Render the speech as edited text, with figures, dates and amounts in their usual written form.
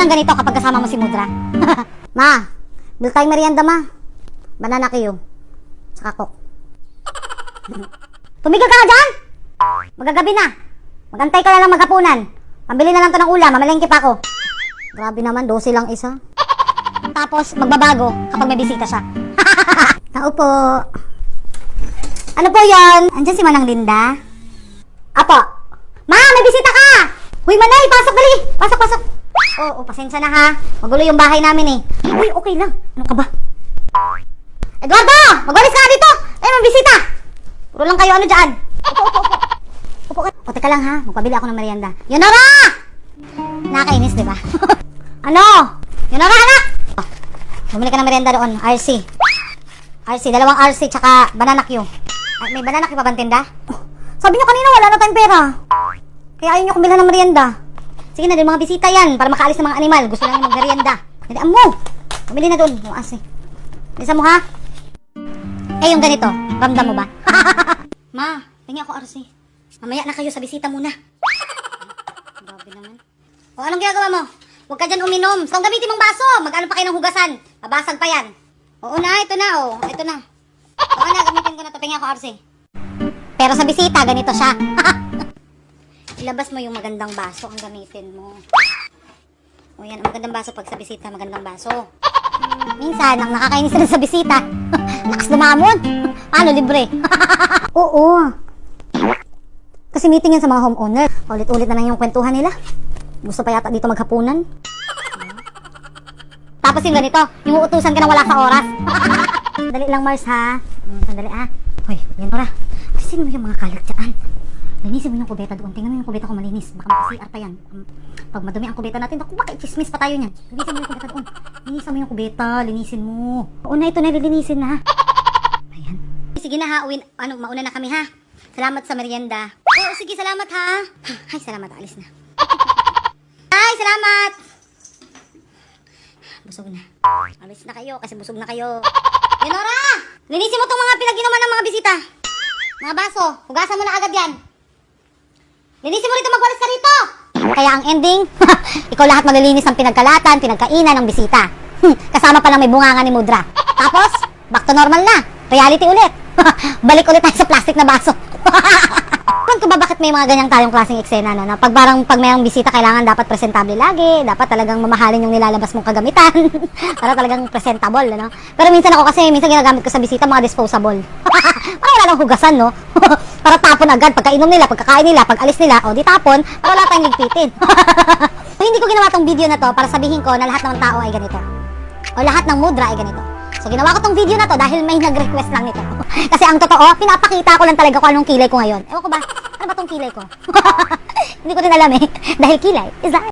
ang ganito kapag kasama mo si Mudra. Ma, bil tayong merienda, ma. Banana Q. Saka Coke. Tumigil ka na dyan! Magagabi na. Magantay ka na lang maghapunan. Pambili na lang to ng ulam, mamalengke pa ako. Grabe naman, 12 lang isa. Tapos, magbabago kapag may bisita siya. Tao po. Ano po yon? Andyan si Manang Linda? Apo. Ma, may bisita ka! Huy, Manay, pasok dali! Pasok, pasok! Oo, pasensya na ha. Magulo yung bahay namin eh. Uy, okay lang. Ano ka ba? Eduardo! Magwalis ka dito! Eh, may bisita! Puro lang kayo ano dyan. Upo, upo, upo. Upo ka. O, teka lang ha. Magpabili ako ng merienda. Yonora! Nakakainis, di ba? Ano? Yonora, anak! Bumili ka ng merienda doon. RC. RC, dalawang RC tsaka banana Q. Ay, may banana Q pa bang tinda? Oh, sabi niyo kanina wala na tayong pera. Kaya ayaw niyo kumila ng merienda. Sige na, doon mga bisita yan para makaalis ng mga animal. Gusto lang yung mag-merienda. Hindi, mo! Bumili na doon. Yung RC. Bisa mo ha? Eh, yung ganito. Ramdam mo ba? Ma, tingin ako RC. Mamaya na kayo sa bisita muna. Grabe naman. O, anong ginagawa mo? Huwag ka dyan uminom. So, gamitin mong baso. Mag-ano pa kayo ng hugasan. Mabasag pa yan. Oo na, ito na oh. Ito na. Oo na, gamitin ko na ito. Tingin ako RC. Pero sa bisita, ganito siya. Ilabas mo yung magandang baso ang gamitin mo. O yan, ang magandang baso pag sa bisita, magandang baso. Minsan, ang nakakainis rin sa bisita, lakas lumamon. Paano, libre? Oo. Kasi meeting yan sa mga homeowner. Ulit-ulit na lang yung kwentuhan nila. Gusto pa yata dito maghapunan. Tapos yung ganito, yung uutusan ka na wala sa oras. Sandali lang, Mars, ha? Sandali, ha? Hoy, yan, Nora. Alisin mo yung mga kalat dyan. Linisin mo yung kubeta doon. Tingnan mo yung kubeta ko malinis. Baka maka-CR pa yan. Pag madumi ang kubeta natin, baka chismis pa tayo niyan. Linisin mo yung kubeta doon. Linisin mo yung kubeta. Linisin mo. Oo na, ito na lilinisin na. Ayan. Sige na ha, uwin. Ano, mauna na kami ha. Salamat sa merienda. Oo, sige, salamat ha. Ay, salamat. Alis na. Ay, salamat. Busog na. Alis na kayo kasi busog na kayo. Yonora! Linisin mo itong mga pinag-inuman ng mga bisita. Mga baso, hugasan mo na agad yan. Linisin mo rito, magwalis ka rito! Kaya ang ending, ikaw lahat maglilinis ng pinagkalatan, pinagkainan ng bisita. Kasama pa lang may bunganga ni Mudra. Tapos, back to normal na. Reality ulit. Balik ulit tayo sa plastic na baso. Alam ko ba bakit may mga ganyang tayong klaseng eksena na pag mayang bisita kailangan dapat presentable lagi, dapat talagang mamahalin yung nilalabas mong kagamitan para talagang presentable, ano? Pero minsan ginagamit ko sa bisita mga disposable. Para wala nang hugasan, no? Para tapon agad pagkainom nila, pagkakain nila, pag alis nila, o di tapon, para wala tayong ligpitin. So, hindi ko ginawa tong video na to para sabihin ko na lahat ng tao ay ganito. O lahat ng Mudra ay ganito. So, ginawa ko tong video na to dahil may nag-request lang nito. Kasi ang totoo, pinapakita ko lang talaga kung anong kilay ko ngayon. Ewan ko ba, ano ba tong kilay ko? Hindi ko din alam eh. Dahil kilay is life.